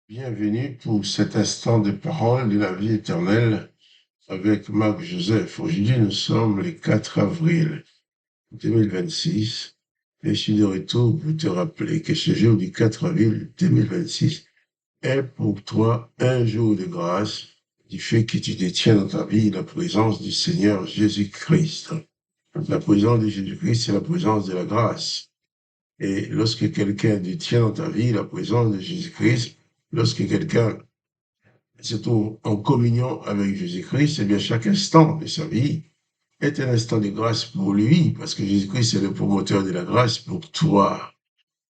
Bienvenue pour cet instant de parole de la vie éternelle avec Marc Joseph. Aujourd'hui, nous sommes le 4 avril 2026 et je suis de retour pour te rappeler que ce jour du 4 avril 2026 est pour toi un jour de grâce du fait que tu détiens dans ta vie la présence du Seigneur Jésus-Christ. La présence de Jésus-Christ, c'est la présence de la grâce. Et lorsque quelqu'un détient dans ta vie la présence de Jésus-Christ, lorsque quelqu'un se trouve en communion avec Jésus-Christ, eh bien, chaque instant de sa vie est un instant de grâce pour lui, parce que Jésus-Christ est le promoteur de la grâce pour toi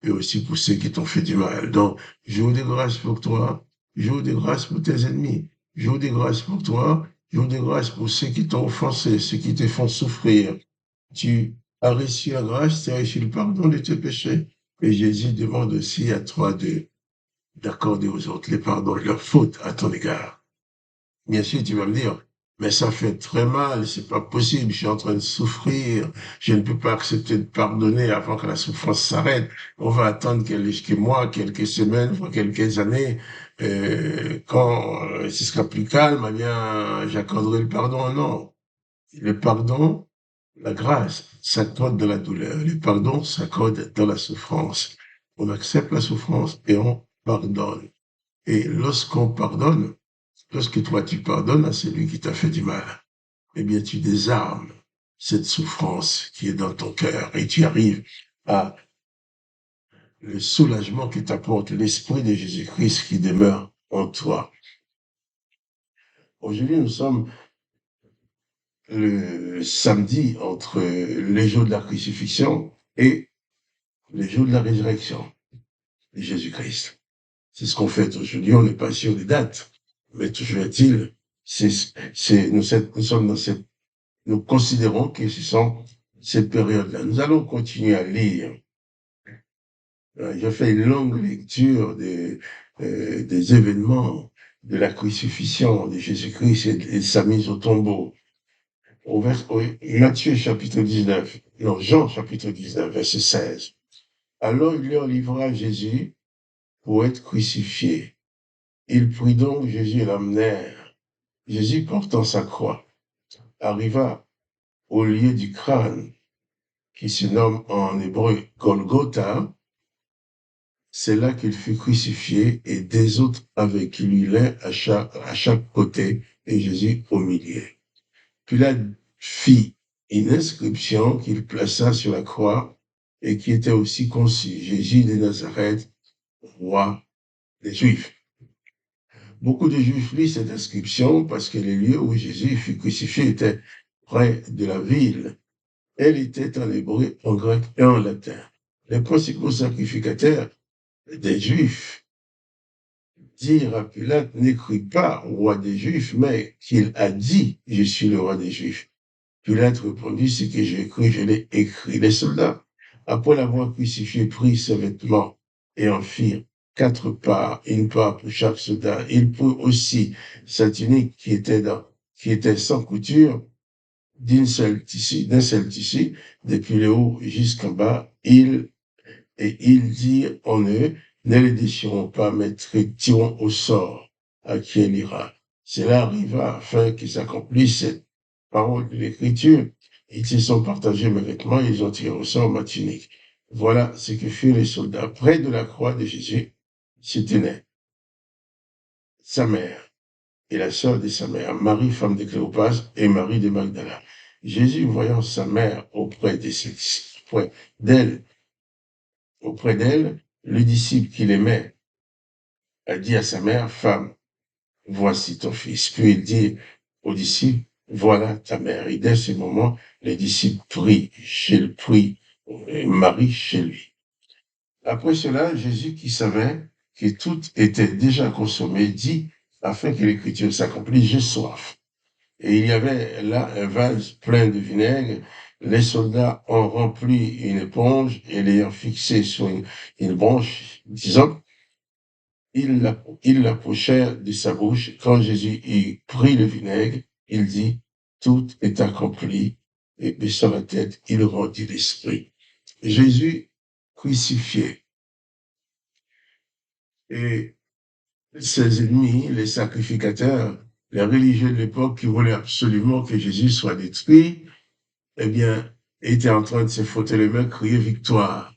et aussi pour ceux qui t'ont fait du mal. Donc, jour de grâce pour toi, jour de grâce pour tes ennemis, jour de grâce pour toi, jour de grâce pour ceux qui t'ont offensé, ceux qui te font souffrir. Tu as reçu la grâce, tu as reçu le pardon de tes péchés. Et Jésus demande aussi à toi d'accorder aux autres les pardons de leurs fautes à ton égard. Bien sûr, tu vas me dire, mais ça fait très mal, c'est pas possible, je suis en train de souffrir, je ne peux pas accepter de pardonner avant que la souffrance s'arrête. On va attendre quelques mois, quelques semaines, voire quelques années, quand ce sera plus calme, eh bien, j'accorderai le pardon. Non. Le pardon, la grâce s'accorde dans la douleur. Le pardon s'accorde dans la souffrance. On accepte la souffrance et on pardonne. Et lorsqu'on pardonne, lorsque toi tu pardonnes à celui qui t'a fait du mal, eh bien tu désarmes cette souffrance qui est dans ton cœur et tu arrives à le soulagement qui t'apporte l'esprit de Jésus-Christ qui demeure en toi. Aujourd'hui, nous sommes le samedi entre les jours de la crucifixion et les jours de la résurrection de Jésus-Christ. C'est ce qu'on fait aujourd'hui. On n'est pas sûr des dates, mais toujours est-il, nous sommes dans cette nous considérons que ce sont ces périodes-là. Nous allons continuer à lire. J'ai fait une longue lecture des événements de la crucifixion de Jésus-Christ et de sa mise au tombeau. Au Matthieu chapitre 19, non, Jean chapitre 19, verset 16. Alors il leur livra Jésus pour être crucifié. Il prit donc Jésus et l'amenèrent. Jésus portant sa croix arriva au lieu du crâne qui se nomme en hébreu Golgotha. C'est là qu'il fut crucifié et des autres avec lui l'un à chaque côté et Jésus au milieu. Pilate fit une inscription qu'il plaça sur la croix et qui était aussi conçue, Jésus de Nazareth, roi des Juifs. Beaucoup de Juifs lisent cette inscription parce que les lieux où Jésus fut crucifié étaient près de la ville. Elle était en hébreu, en grec et en latin. Les principaux sacrificateurs des Juifs dirent à Pilate, n'écris pas roi des Juifs, mais qu'il a dit, je suis le roi des Juifs. Pilate répondit, ce que j'ai écrit, je l'ai écrit. Les soldats, après l'avoir crucifié, prirent ses vêtements et en firent 4 parts, une part pour chaque soldat. Ils prirent aussi sa tunique qui était sans couture, d'un seul tissu, depuis le haut jusqu'en bas. Ils dirent en eux, ne les déchirons pas, mais tirons au sort à qui elle ira. Cela arriva afin qu'ils accomplissent cette parole de l'Écriture. Ils se sont partagés mes vêtements, ils ont tiré au sort ma tunique. Voilà ce que furent les soldats. Près de la croix de Jésus se tenaient sa mère et la sœur de sa mère, Marie, femme de Cléopas, et Marie de Magdala. Jésus, voyant sa mère d'elle, le disciple qu'il aimait a dit à sa mère, femme, voici ton fils. Puis il dit aux disciples, voilà ta mère. Et dès ce moment, les disciples prient Marie chez lui. Après cela, Jésus, qui savait que tout était déjà consommé, dit, afin que l'écriture s'accomplisse, j'ai soif. Et il y avait là un vase plein de vinaigre. Les soldats ont rempli une éponge et l'ayant fixée sur une branche, disant, ils l'approchèrent de sa bouche. Quand Jésus eut pris le vinaigre, il dit, tout est accompli. Et baissant la tête, il rendit l'esprit. Jésus crucifié. Et ses ennemis, les sacrificateurs, les religieux de l'époque qui voulaient absolument que Jésus soit détruit, eh bien, étaient en train de se frotter les mains, crier victoire.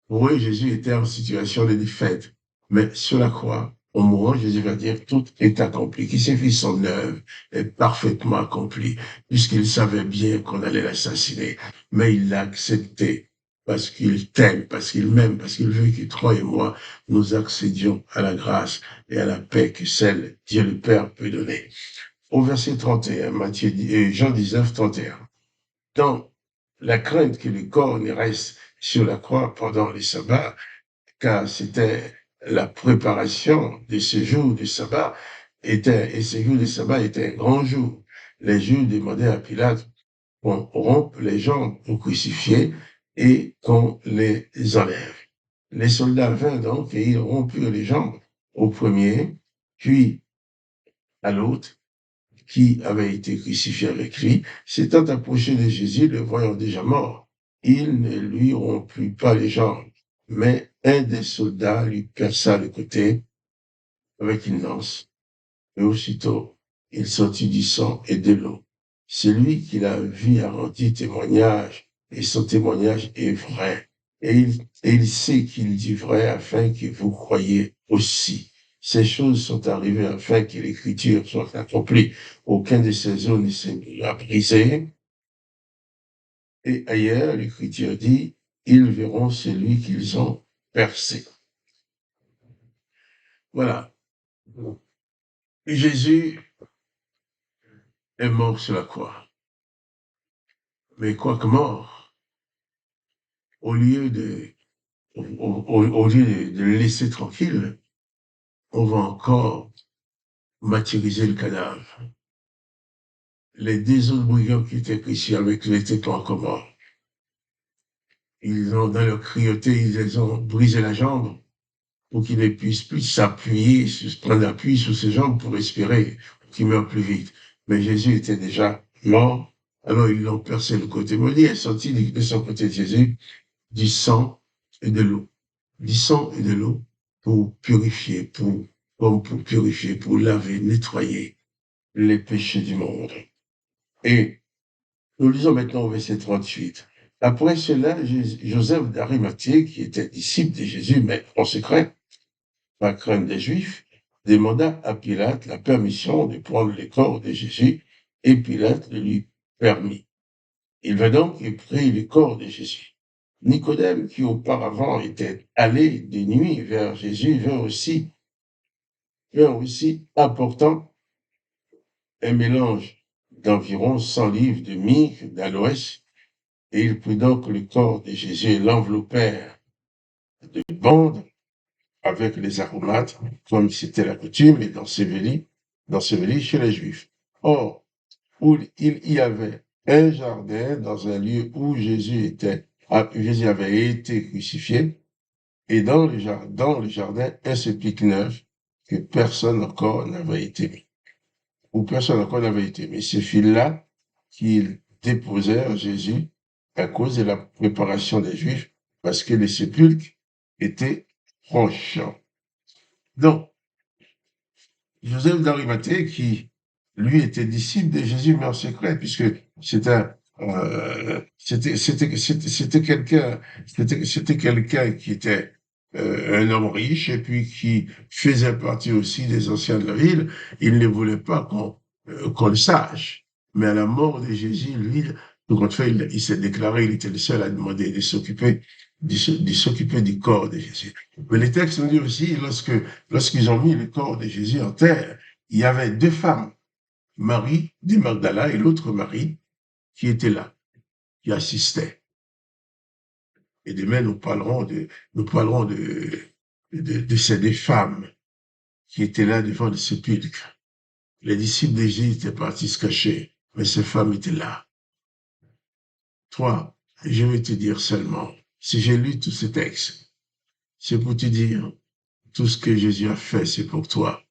Pour eux, Jésus était en situation de défaite. Mais sur la croix, au mourant, Jésus va dire, tout est accompli, qu'il s'est fait son œuvre est parfaitement accomplie, puisqu'il savait bien qu'on allait l'assassiner. Mais il l'a accepté parce qu'il t'aime, parce qu'il m'aime, parce qu'il veut que toi et moi, nous accédions à la grâce et à la paix que seul Dieu le Père peut donner. Au verset 31, Jean 19, 31. Dans la crainte que le corps ne reste sur la croix pendant les sabbats, car c'était la préparation de ce jour du sabbat, et ce jour du sabbat était un grand jour. Les Juifs demandaient à Pilate qu'on rompe les jambes pour crucifier et qu'on les enlève. Les soldats vinrent donc et ils rompurent les jambes au premier, puis à l'autre, qui avait été crucifié avec lui, s'étant approché de Jésus, le voyant déjà mort, il ne lui rompit pas les jambes, mais un des soldats lui perça le côté avec une lance, et aussitôt il sortit du sang et de l'eau. Celui qui l'a vu a rendu témoignage, et son témoignage est vrai, et il sait qu'il dit vrai afin que vous croyiez aussi. Ces choses sont arrivées afin que l'écriture soit accomplie. Aucun de ces os ne sera brisé. Et ailleurs, l'écriture dit, ils verront celui qu'ils ont percé. Voilà. Et Jésus est mort sur la croix. Mais quoique mort, au lieu de le laisser tranquille, on va encore martyriser le cadavre. Les deux autres brigands qui étaient ici avec lui étaient pas encore morts. Ils ont, dans leur cruauté, ils les ont brisé la jambe pour qu'ils ne puissent plus s'appuyer, prendre appui sur ses jambes pour respirer, pour qu'ils meurent plus vite. Mais Jésus était déjà mort, alors ils l'ont percé le côté. Maudit est sorti de son côté de Jésus du sang et de l'eau. Du sang et de l'eau pour purifier, pour purifier, pour laver, nettoyer les péchés du monde. Et nous lisons maintenant au verset 38. Après cela, Joseph d'Arimathie, qui était disciple de Jésus, mais en secret, par crainte des Juifs, demanda à Pilate la permission de prendre le corps de Jésus, et Pilate le lui permit. Il va donc et prit le corps de Jésus. Nicodème, qui auparavant était allé de nuit vers Jésus, vint aussi apportant un mélange d'environ 100 livres de myrrhe, d'aloès, et il prit donc le corps de Jésus et l'enveloppèrent de bandes avec les aromates, comme c'était la coutume, et d'ensevelir chez les Juifs. Or, où il y avait un jardin dans un lieu où Jésus avait été crucifié, et dans le jardin, un sépulcre neuf que personne encore n'avait été mis. Où personne encore n'avait été mis. Ce fut là qu'ils déposèrent Jésus à cause de la préparation des Juifs, parce que le sépulcre était proche. Donc, Joseph d'Arimathée, qui, lui, était disciple de Jésus, mais en secret, puisque c'était quelqu'un qui était un homme riche et puis qui faisait partie aussi des anciens de la ville. Il ne voulait pas qu'on le sache. Mais à la mort de Jésus, lui, tout compte fait, il s'est déclaré, il était le seul à demander de s'occuper du corps de Jésus. Mais les textes nous disent aussi, lorsqu'ils ont mis le corps de Jésus en terre, il y avait deux femmes, Marie de Magdala et l'autre Marie, qui étaient là, qui assistaient. Et demain, nous parlerons de ces deux femmes qui étaient là devant le sépulcre. Les disciples de Jésus étaient partis se cacher, mais ces femmes étaient là. Toi, je vais te dire seulement, si j'ai lu tous ces textes, c'est pour te dire, tout ce que Jésus a fait, c'est pour toi.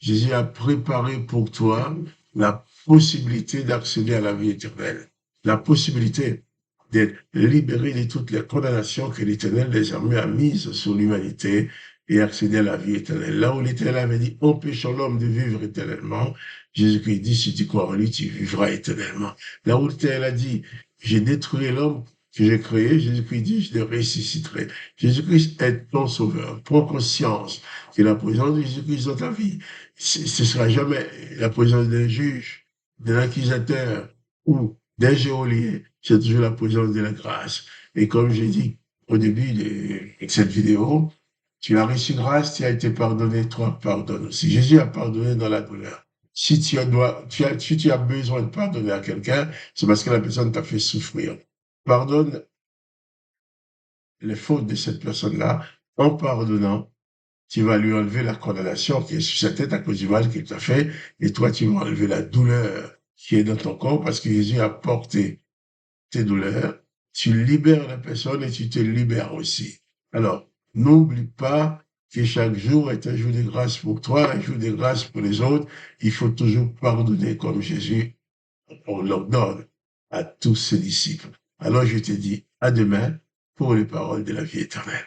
Jésus a préparé pour toi la possibilité d'accéder à la vie éternelle, la possibilité d'être libéré de toutes les condamnations que l'Éternel désormais a mises sur l'humanité et accéder à la vie éternelle. Là où l'Éternel avait dit, empêchons l'homme de vivre éternellement, Jésus-Christ dit, si tu crois en lui, tu vivras éternellement. Là où l'Éternel a dit, j'ai détruit l'homme que j'ai créé, Jésus-Christ dit, je le ressusciterai. Jésus-Christ est ton sauveur. Prends conscience que la présence de Jésus-Christ dans ta vie, ce sera jamais la présence d'un juge, d'un accusateur ou d'un geôlier. C'est toujours la présence de la grâce. Et comme j'ai dit au début de cette vidéo, tu as reçu grâce, tu as été pardonné, toi pardonne aussi. Jésus a pardonné dans la douleur. Si tu as besoin de pardonner à quelqu'un, c'est parce que la personne t'a fait souffrir. Pardonne les fautes de cette personne-là. En pardonnant, tu vas lui enlever la condamnation qui est sur sa tête à cause du mal qu'il t'a fait, et toi, tu vas enlever la douleur qui est dans ton corps parce que Jésus a porté tes douleurs. Tu libères la personne et tu te libères aussi. Alors, n'oublie pas que chaque jour est un jour de grâce pour toi, un jour de grâce pour les autres. Il faut toujours pardonner comme Jésus on l'ordonne à tous ses disciples. Alors je te dis à demain pour les paroles de la vie éternelle.